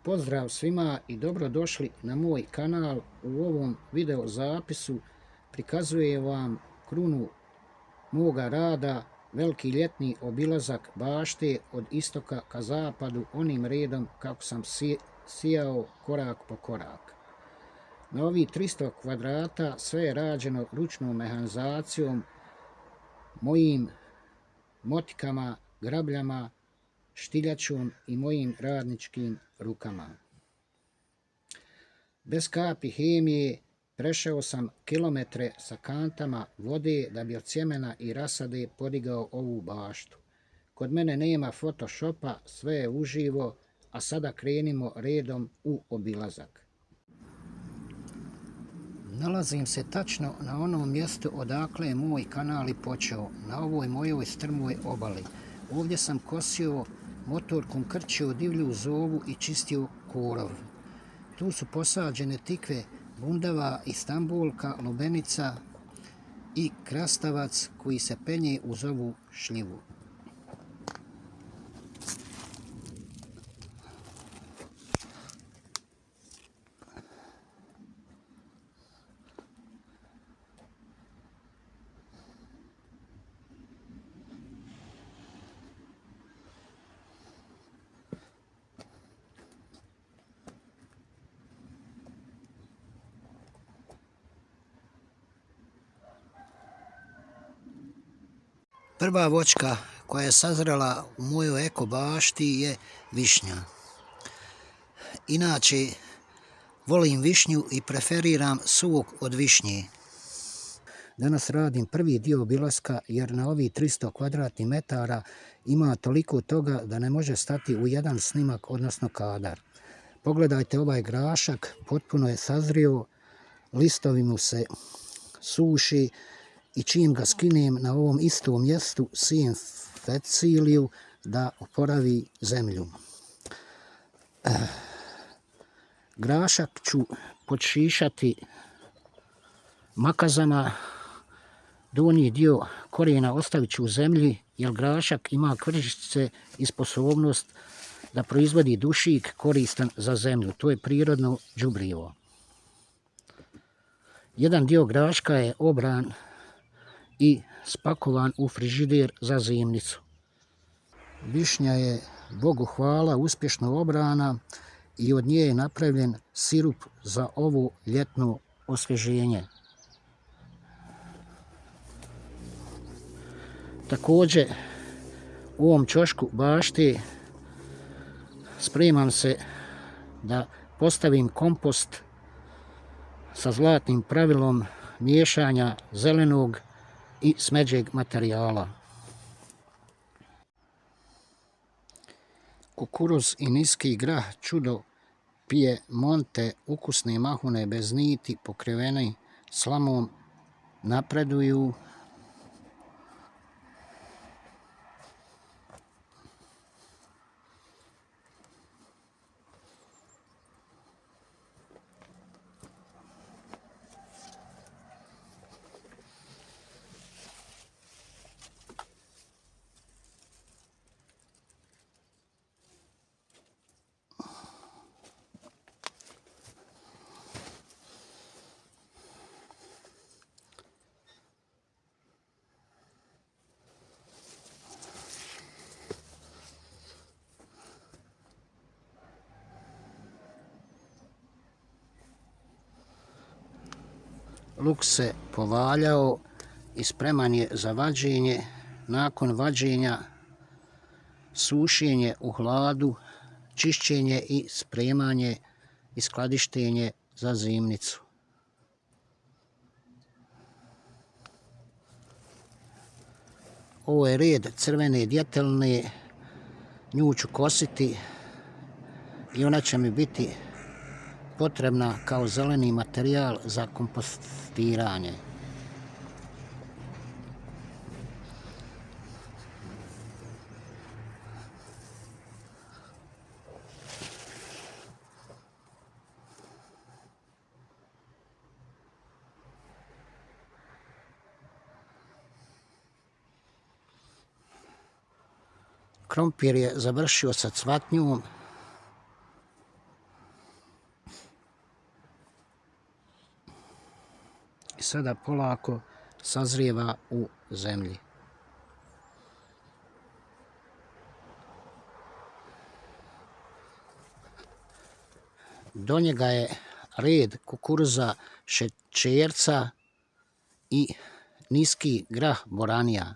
Pozdrav svima i dobrodošli na moj kanal. U ovom video zapisu prikazujem vam krunu moga rada, veliki ljetni obilazak bašte od istoka ka zapadu onim redom kako sam sijao korak po korak. Na ovih 300 kvadrata sve je rađeno ručnom mehanizacijom, mojim motikama, grabljama, štiljačom i mojim radničkim rukama. Bez kapi hemije prešao sam kilometre sa kantama vode da bi od sjemena i rasade podigao ovu baštu. Kod mene nema photoshopa, sve je uživo, a sada krenimo redom u obilazak. Nalazim se tačno na onom mjestu odakle je moj kanal i počeo, na ovoj mojoj strmoj obali. Ovdje sam kosio, motorkom krčio divlju zovu i čistio korov. Tu su posađene tikve bundava, istambulka, lubenica i krastavac koji se penje uz ovu šljivu. Prva voćka koja je sazrela u mojoj eko bašti je višnja. Inače, volim višnju i preferiram sok od višnje. Danas radim prvi dio obilaska jer na ovih 300 kvadratnih metara ima toliko toga da ne može stati u jedan snimak, odnosno kadar. Pogledajte ovaj grašak, potpuno je sazrio, listovi mu se suši i čim ga skinem na ovom istom mjestu sijem feciliju da oporavi zemlju. Grašak ću podšišati makazama, donji dio korijena ostavit ću u zemlji jer grašak ima kvržice i sposobnost da proizvodi dušik koristan za zemlju. To je prirodno đubrivo. Jedan dio graška je obran i spakovan u frižider za zimnicu. Višnja je, Bogu hvala, uspješno obrana i od nje je napravljen sirup za ovo ljetno osvježenje. Također, u ovom ćošku bašte spremam se da postavim kompost sa zlatnim pravilom miješanja zelenog i smeđeg materijala. Kukuruz i niski grah čudo Piemonte, ukusne mahune bez niti, pokriveni slamom, napreduju. Luk se povaljao i spreman je za vađenje. Nakon vađenja, sušenje u hladu, čišćenje i spremanje i skladištenje za zimnicu. Ovo je red crvene djetelne, nju ću kositi i ona će mi biti potrebna kao zeleni materijal za kompostiranje. Krompir je završio sa cvatnjom. sada polako sazrijeva u zemlji. Do njega je red kukuruza šećerca i niski grah boranija.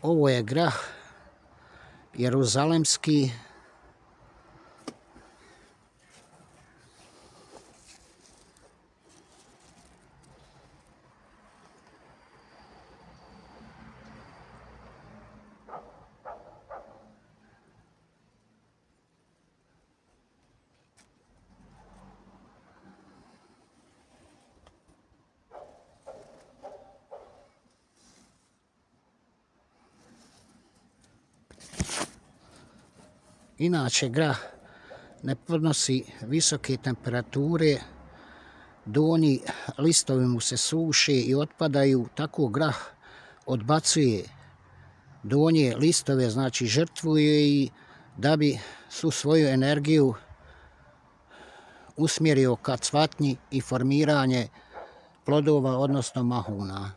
Ovo je grah jeruzalemski. Inače, grah ne podnosi visoke temperature, donji listovi mu se suše i otpadaju, tako grah odbacuje donje listove, znači žrtvuje i da bi svu svoju energiju usmjerio ka cvatnji i formiranje plodova, odnosno mahuna.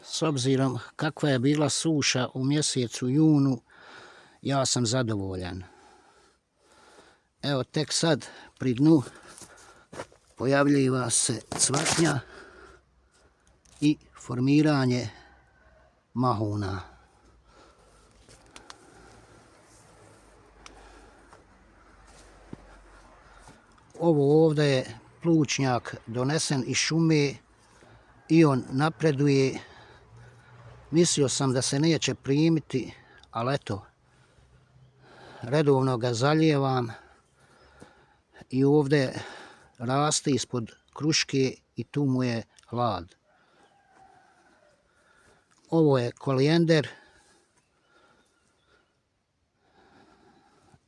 S obzirom kakva je bila suša u mjesecu junu, ja sam zadovoljan. Evo, tek sad pri dnu pojavljiva se cvatnja i formiranje mahuna. Ovo ovdje je plućnjak donesen iz šume i on napreduje. Mislio sam da se neće primiti, ali eto, redovno ga zalijevam i ovdje raste ispod kruške i tu mu je hlad. Ovo je kolijender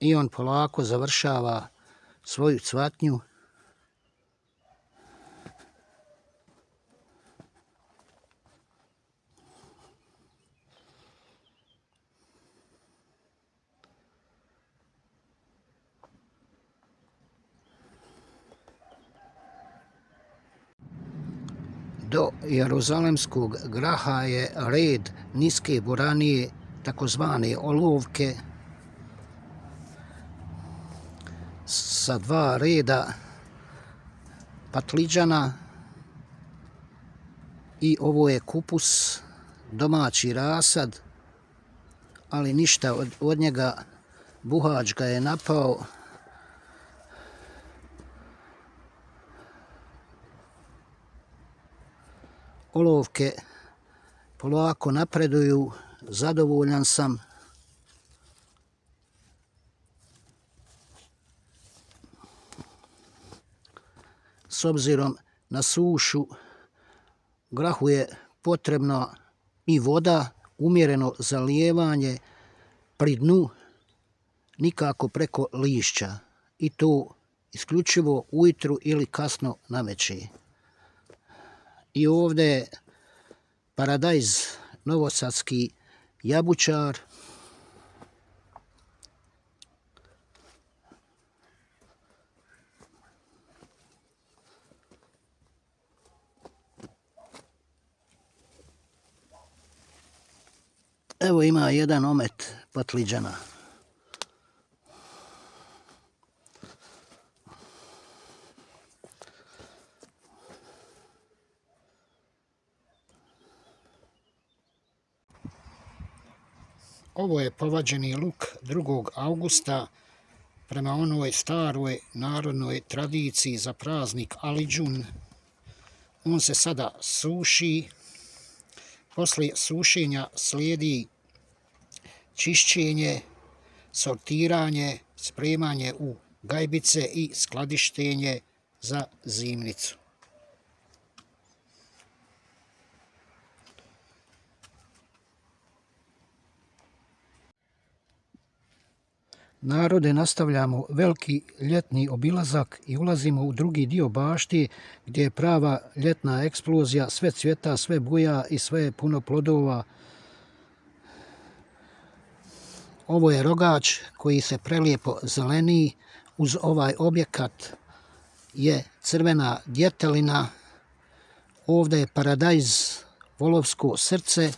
i on polako završava svoju cvatnju. Do jeruzalemskog graha je red niske boranije, takozvane olovke, sa dva reda patliđana i ovo je kupus, domaći rasad, ali ništa od njega, buhač ga je napao. Olovke polako napreduju, zadovoljan sam. S obzirom na sušu, grahu je potrebna i voda, umjereno zalijevanje pri dnu, nikako preko lišća, i to isključivo ujutru ili kasno navečer. I ovdje je paradajz novosadski jabučar. Evo ima jedan omet patliđana. Ovo je povađeni luk 2. augusta prema onoj staroj narodnoj tradiciji za praznik Aliđun. On se sada suši. Poslije sušenja slijedi čišćenje, sortiranje, spremanje u gajbice i skladištenje za zimnicu. Narode, nastavljamo veliki ljetni obilazak i ulazimo u drugi dio bašti gdje je prava ljetna eksplozija, sve cvjeta, sve buja i sve je puno plodova. Ovo je rogač koji se prelijepo zeleni. Uz ovaj objekat je crvena djetelina. Ovdje je paradajz, volovsko srce.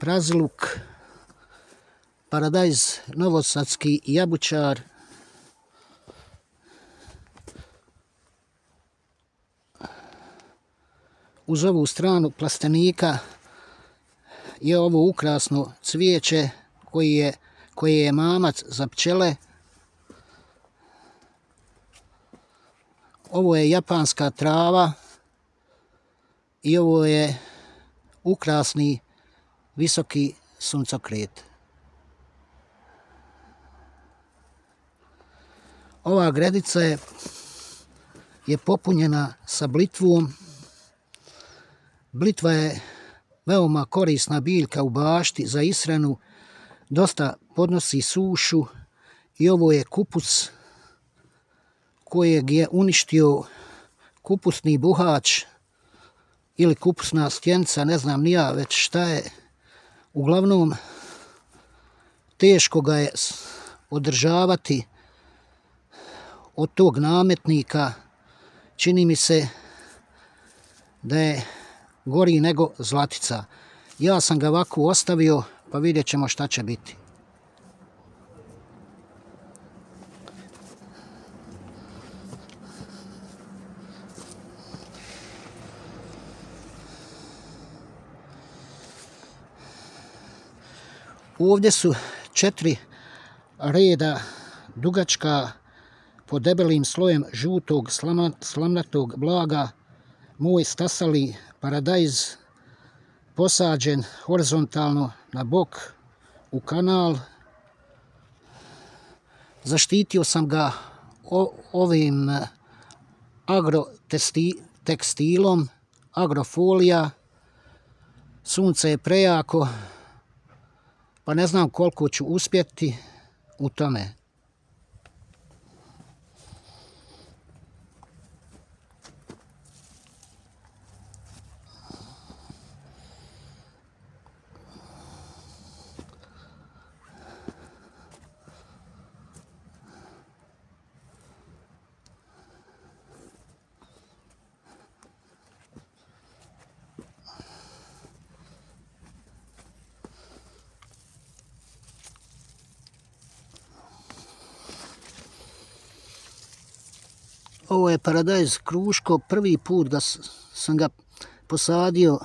Praziluk, paradajz novosadski jabučar, uz ovu stranu plastenika je ovo ukrasno cvijeće koje je mamac za pčele. Ovo je japanska trava i ovo je ukrasni visoki suncokret. Ova gredica je popunjena sa blitvom. Blitva je veoma korisna biljka u bašti za ishranu, dosta podnosi sušu i ovo je kupus kojeg je uništio kupusni buhač ili kupusna stjenica, ne znam ni ja već šta je. Uglavnom, teško ga je održavati od tog nametnika. Čini mi se da je gori nego zlatica. Ja sam ga ovako ostavio, pa vidjet ćemo šta će biti. Ovdje su 4 reda dugačka pod debelim slojem žutog slamnatog blaga. Moj stasali paradajz posađen horizontalno na bok u kanal. Zaštitio sam ga ovim agrotekstilom, agrofolija. Sunce je prejako, pa ne znam koliko ću uspjeti u tome. Ovo je paradajz kruško, prvi put sam ga posadio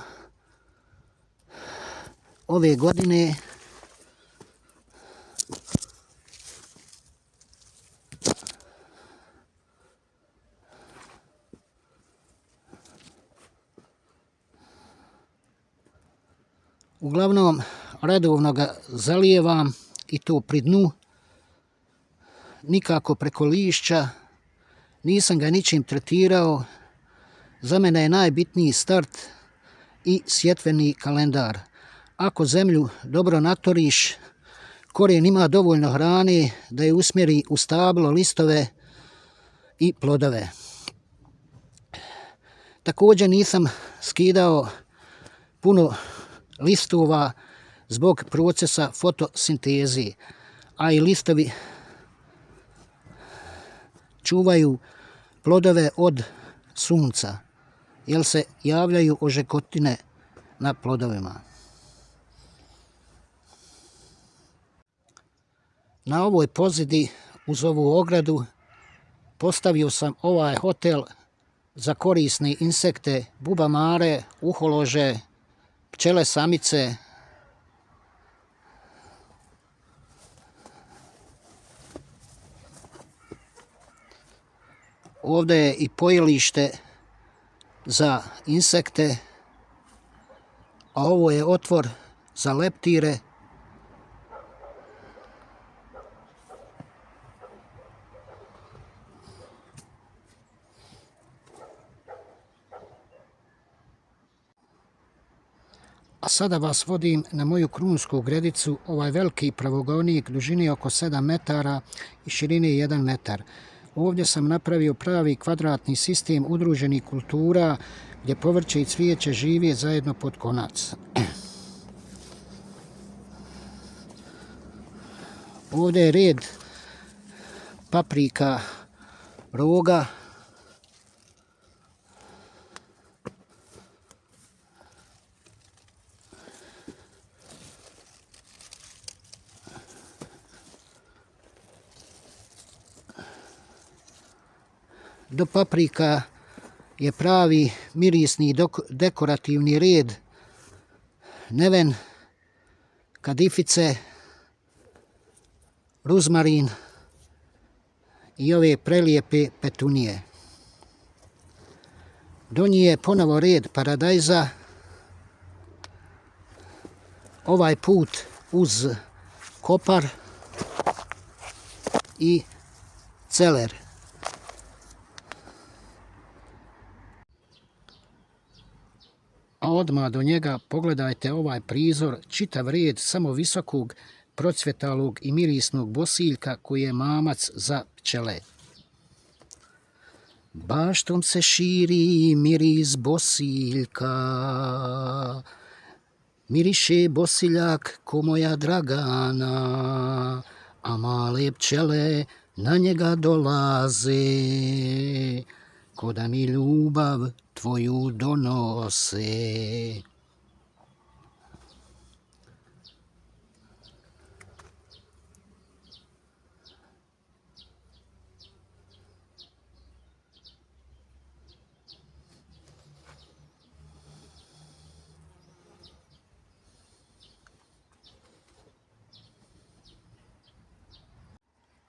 ove godine. Uglavnom, redovno ga zalijevam i to pri dnu, nikako preko lišća. Nisam ga ničim tretirao. Za mene je najbitniji start i sjetveni kalendar. Ako zemlju dobro natoriš, korijen ima dovoljno hrane da je usmjeri u stablo, listove i plodove. Također nisam skidao puno listova zbog procesa fotosinteze, a i listovi čuvaju plodove od sunca, jer se javljaju ožekotine na plodovima. Na ovoj pozidi uz ovu ogradu postavio sam ovaj hotel za korisne insekte, bubamare, uholože, pčele samice. Ovdje je i pojilište za insekte, a ovo je otvor za leptire. A sada vas vodim na moju krunsku gredicu, ovaj veliki pravougaonik dužine oko 7 metara i širine 1 metar. Ovdje sam napravio pravi kvadratni sistem udruženih kultura gdje povrće i cvijeće žive zajedno pod konac. Ovdje je red paprika roga. Do paprika je pravi mirisni dekorativni red neven, kadifice, ruzmarin i ove prelijepe petunije. Do njih je ponovo red paradajza, ovaj put uz kopar i celer. A odmah do njega pogledajte ovaj prizor, čitav red samo visokog, procvjetalog i mirisnog bosiljka koji je mamac za pčele. Baštom se širi miris bosiljka, miriše bosiljak ko moja Dragana, a male pčele na njega dolaze, ko da mi ljubav tvoju donose.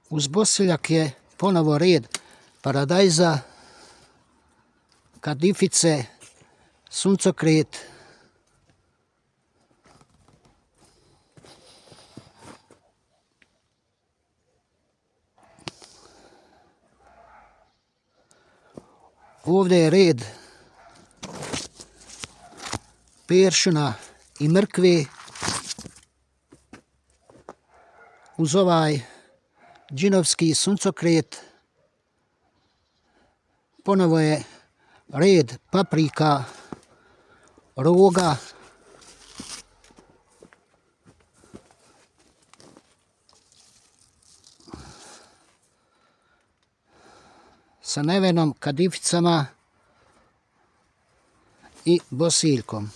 Uz bosiljak je ponovo red paradajza, kadifice, suncokret, ovdje je red peršuna i mrkve, uz ovaj džinovski suncokret ponovo je red paprika roga, sa nevenom, kadificama i bosiljkom.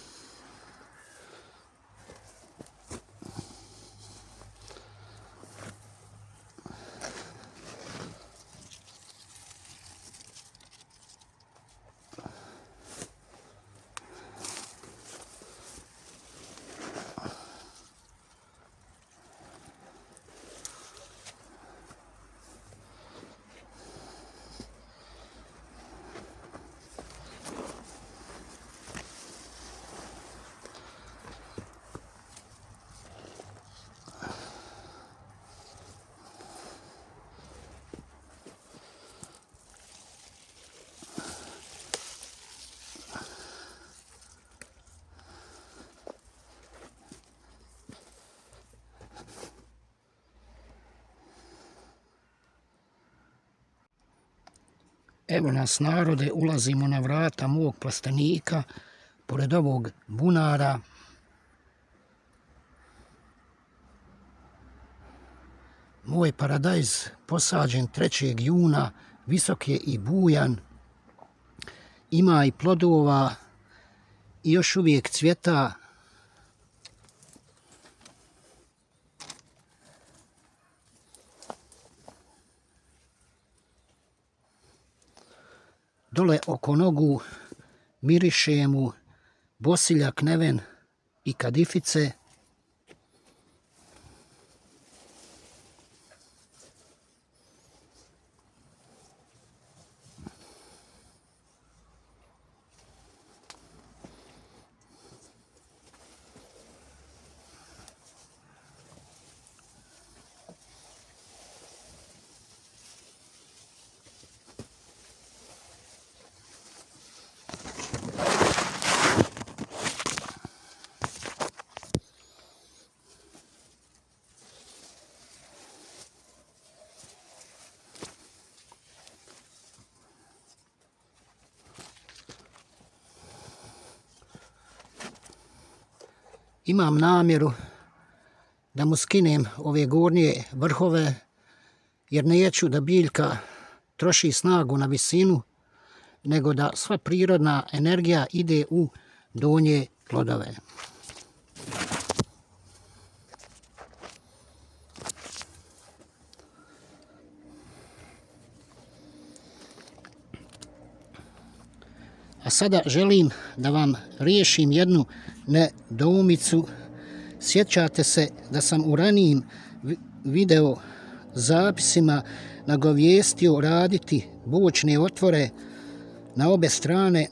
Evo nas narode, ulazimo na vrata mog plastenika, pored ovog bunara. Moj paradajz posađen 3. juna, visok je i bujan, ima i plodova i još uvijek cvjeta. dole oko nogu, miriše mu bosiljak, neven i kadifice. Imam namjeru da mu skinem ove gornje vrhove, jer neću da biljka troši snagu na visinu, nego da sva prirodna energija ide u donje plodove. A sada želim da vam riješim jednu nedoumicu. Sjećate se da sam u ranijim video zapisima nagovijestio raditi bočne otvore na obe strane.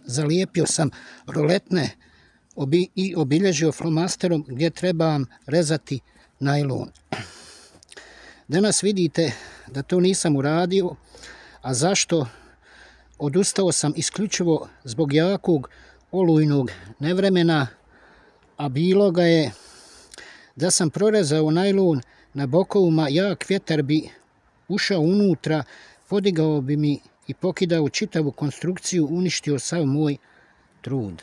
Zalijepio sam roletne i obilježio flomasterom gdje trebam rezati najlon. Danas vidite da to nisam uradio, a zašto? Odustao sam isključivo zbog jakog olujnog nevremena, a bilo ga je. Da sam prorezao najlon na bokovima, jak vjetar bi ušao unutra, podigao bi mi i pokidao čitavu konstrukciju, uništio sav moj trud.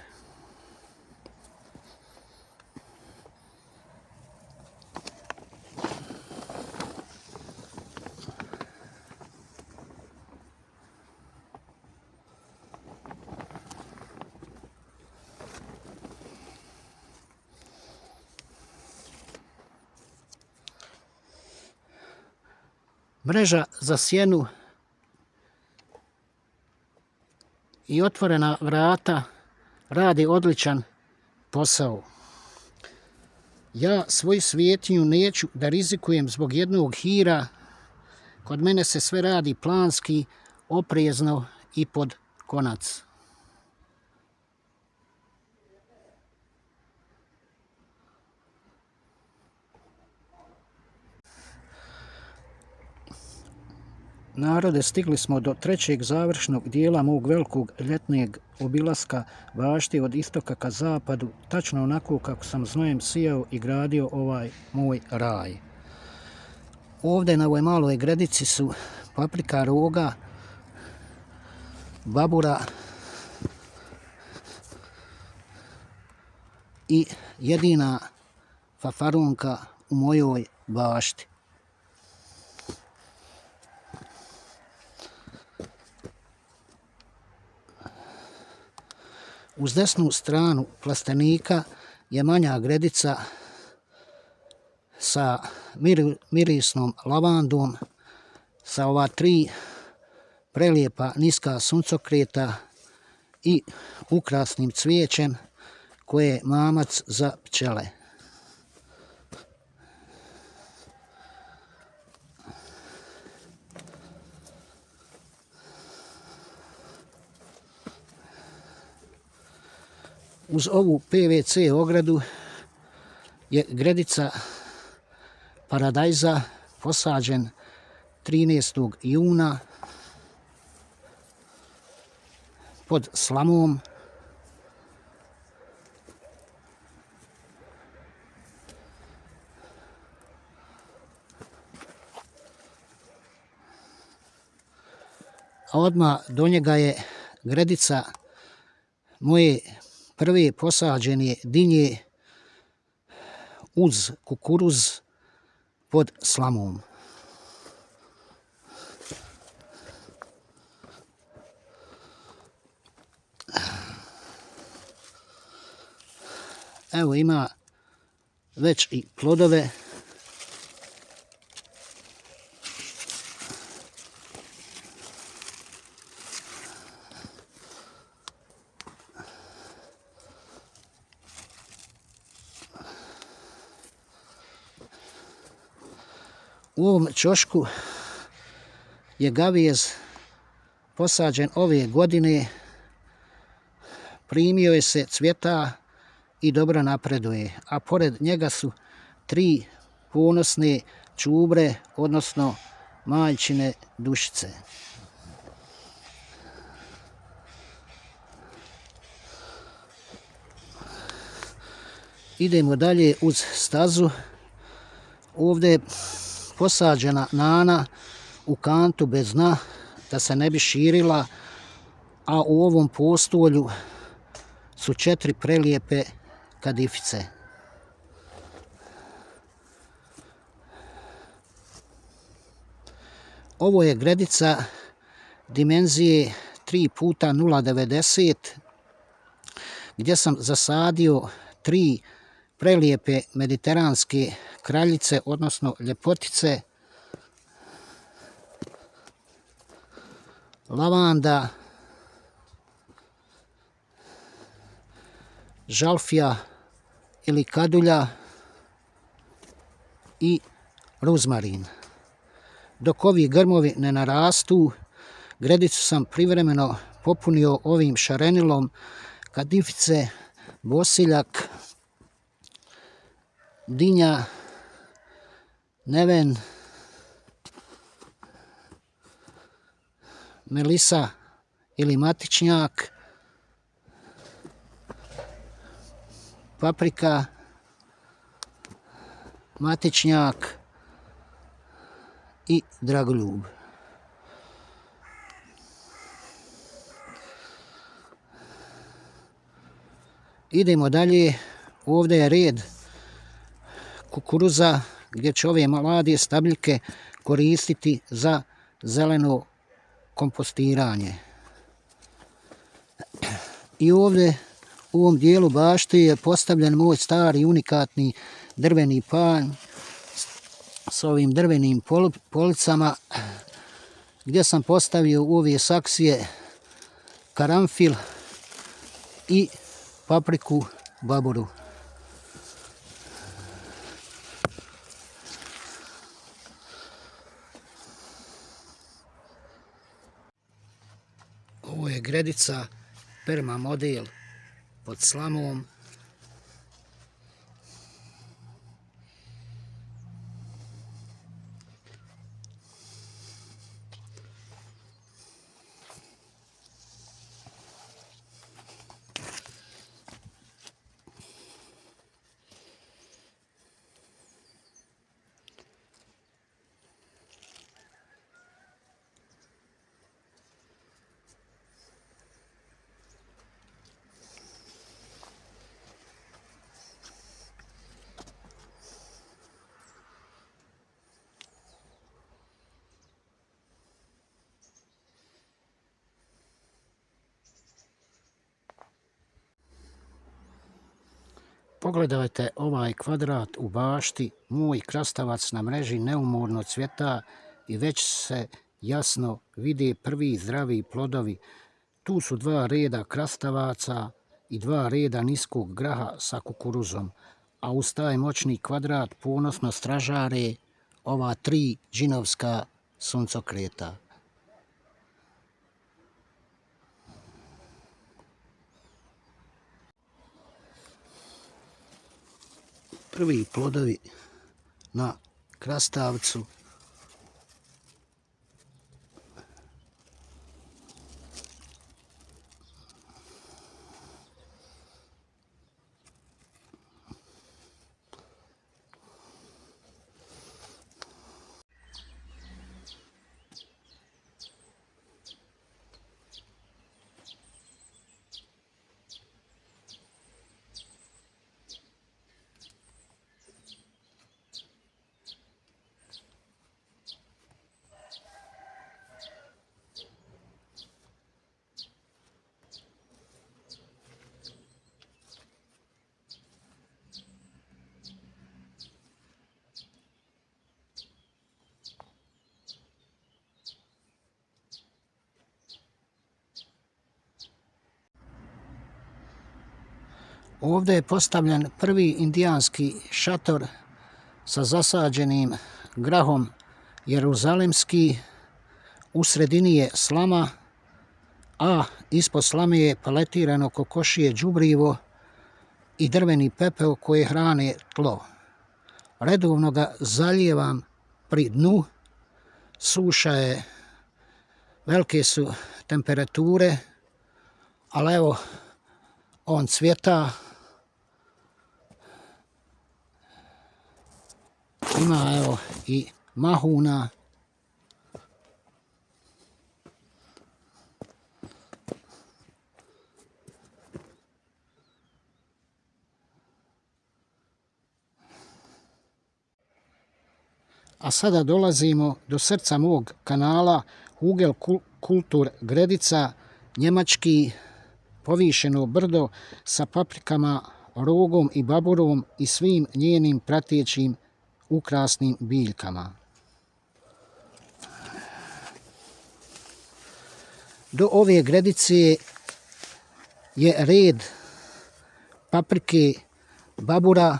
Mreža za sjenu i otvorena vrata radi odličan posao. Ja svoju svijetinju neću da rizikujem zbog jednog hira. Kod mene se sve radi planski, oprezno i pod konac. Narode, stigli smo do trećeg završnog dijela mog velikog ljetneg obilaska bašti od istoka ka zapadu, tačno onako kako sam znojem sijao i gradio ovaj moj raj. Ovdje na ovoj maloj gredici su paprika roga, babura i jedina fafarunka u mojoj bašti. Uz desnu stranu plastenika je manja gredica sa mirisnom lavandom, sa ova 3 prelijepa niska suncokreta i ukrasnim cvijećem koje je mamac za pčele. Uz ovu PVC ogradu je gredica paradajza posađen 13. juna pod slamom. A odmah do njega je gredica moje prve posađene dinje uz kukuruz pod slamom. Evo ima već i plodove. U ovom ćošku je gavijez posađen ove godine, primio je se cvjeta i dobro napreduje, a pored njega su 3 ponosne čubre, odnosno majčine dušice. Idemo dalje uz stazu. Ovdje je posađena nana u kantu bez dna da se ne bi širila, a u ovom postolju su 4 prelijepe kadifice. Ovo je gredica dimenzije 3 puta 0,90 gdje sam zasadio 3 prelijepe mediteranske kraljice, odnosno ljepotice, lavanda, žalfija ili kadulja i ruzmarin. Dok ovi grmovi ne narastu, gredicu sam privremeno popunio ovim šarenilom, kadifice, bosiljak, dinja, neven, melisa ili matičnjak, paprika, matičnjak i dragoljub. Idemo dalje. Ovdje je red kukuruza gdje će ove mlade stabiljke koristiti za zeleno kompostiranje. I ovdje u ovom dijelu bašte je postavljen moj stari unikatni drveni panj s ovim drvenim policama gdje sam postavio u ove saksije karanfil i papriku baburu. Ovo je gredica Perma model pod slamom. Pogledajte ovaj kvadrat u bašti, moj krastavac na mreži neumorno cvjeta i već se jasno vide prvi zdravi plodovi. Tu su 2 reda krastavaca i 2 reda niskog graha sa kukuruzom, a uz taj moćni kvadrat ponosno stražare ova 3 džinovska suncokreta. Prvi plodovi na krastavcu. Ovdje je postavljen prvi indijanski šator sa zasađenim grahom jeruzalemski, u sredini je slama, a ispod slame je paletirano kokošije đubrivo i drveni pepeo koje hrane tlo. Redovno ga zalijevam pri dnu, suša je, velike su temperature, ali evo, on cvjeta, ima evo i mahuna. A sada dolazimo do srca mog kanala, Hugel Kultur Gredica, njemački povišeno brdo sa paprikama, rogom i baburom i svim njenim pratećim ukrasnim biljkama. Do ove gredice je red paprike, babura,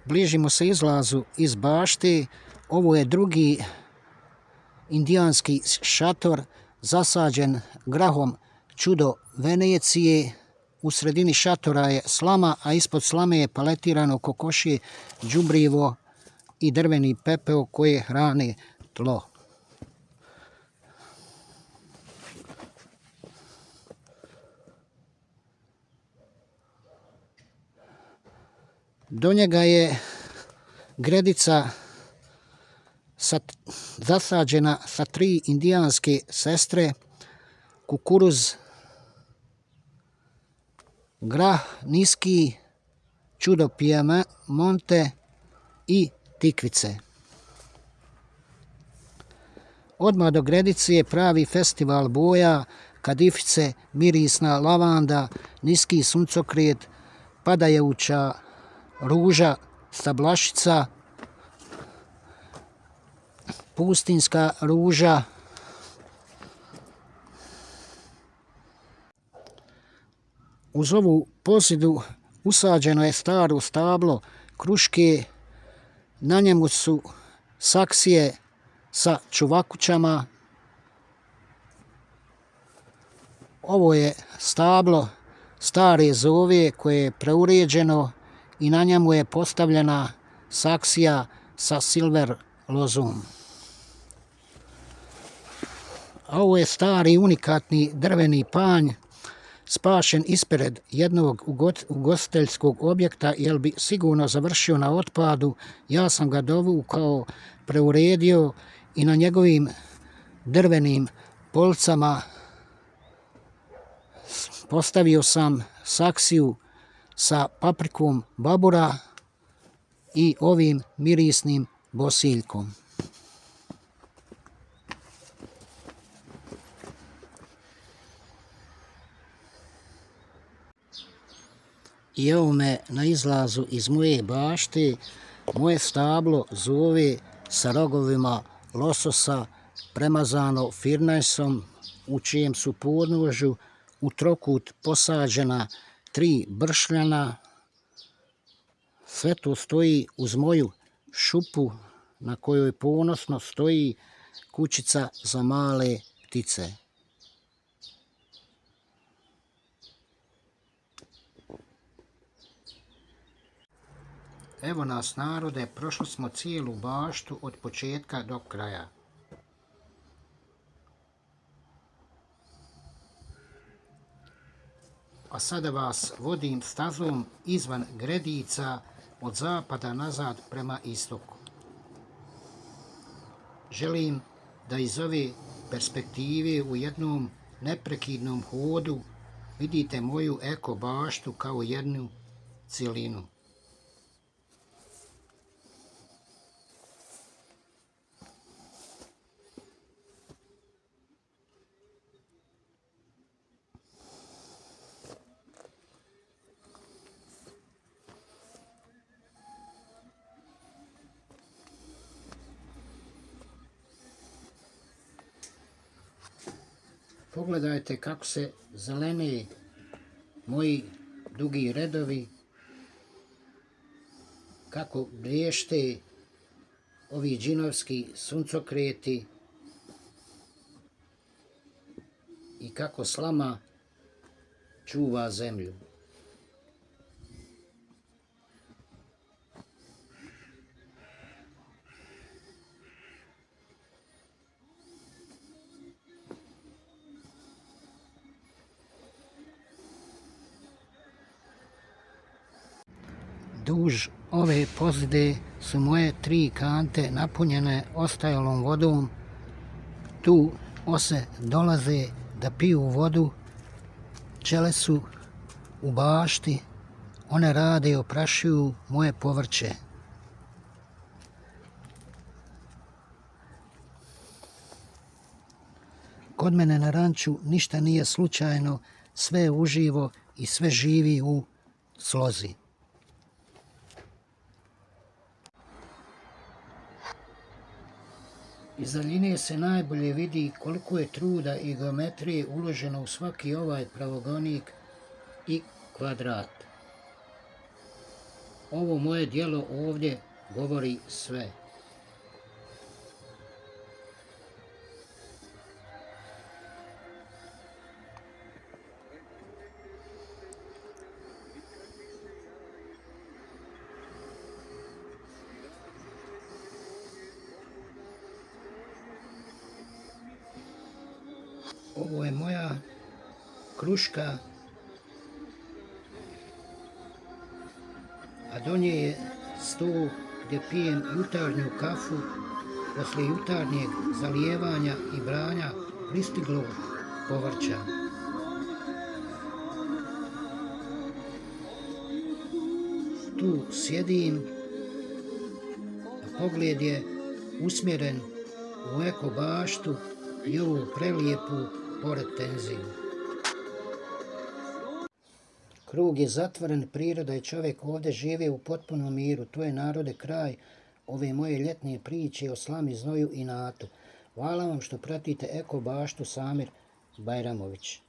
bližimo se izlazu iz bašte. Ovo je drugi indijanski šator zasađen grahom čudo Venecije. U sredini šatora je slama, a ispod slame je paletirano kokošje đubrivo i drveni pepeo koje hrane tlo. Do njega je gredica zasađena sa 3 indijanske sestre, kukuruz, grah niski, čudo Piemonte i tikvice. Odmah do gredice je pravi festival boja, kadifice, mirisna lavanda, niski suncokret, padajuća ruža, stablašica, pustinska ruža. Uz ovu posidu usađeno je staro stablo kruške, na njemu su saksije sa čuvakućama. Ovo je stablo stare zove koje je preuređeno i na njemu je postavljena saksija sa silver lozom. A ovo je stari unikatni drveni panj spašen ispred jednog ugostiteljskog objekta, jer bi sigurno završio na otpadu. Ja sam ga dovukao, preuredio i na njegovim drvenim policama postavio sam saksiju sa paprikom babura i ovim mirisnim bosiljkom. I evo me na izlazu iz moje bašte. Moje stablo zove sa rogovima lososa, premazano firnajsom, u čijem su podnožju u trokut posađena 3 bršljana. Sve to stoji uz moju šupu na kojoj ponosno stoji kućica za male ptice. Evo nas narode, prošli smo cijelu baštu od početka do kraja. A sada vas vodim stazom izvan Gredica od zapada nazad prema istoku. Želim da iz ove perspektive u jednom neprekidnom hodu vidite moju eko baštu kao jednu cjelinu. Pogledajte kako se zelene moji dugi redovi, kako blješte ovi džinovski suncokreti i kako slama čuva zemlju. Duž ove pozide su moje 3 kante napunjene ostajalom vodom. Tu ose dolaze da piju vodu, pčele su u bašti, one rade i oprašuju moje povrće. Kod mene na ranču ništa nije slučajno, sve je uživo i sve živi u slozi. Iz daljine se najbolje vidi koliko je truda i geometrije uloženo u svaki ovaj pravogonik i kvadrat. Ovo moje djelo ovdje govori sve. Ovo je moja kruška, a do nje je stol gdje pijem jutarnju kafu poslije jutarnjeg zalijevanja i branja pristiglog povrća. Tu sjedim, a pogled je usmjeren u eko baštu i ovu prelijepu hortenziju. Krug je zatvoren, priroda i čovjek ovdje žive u potpunom miru. To je narode kraj ove moje ljetne priče o slami, znoju i natu. Hvala vam što pratite eko baštu Samir Bajramović.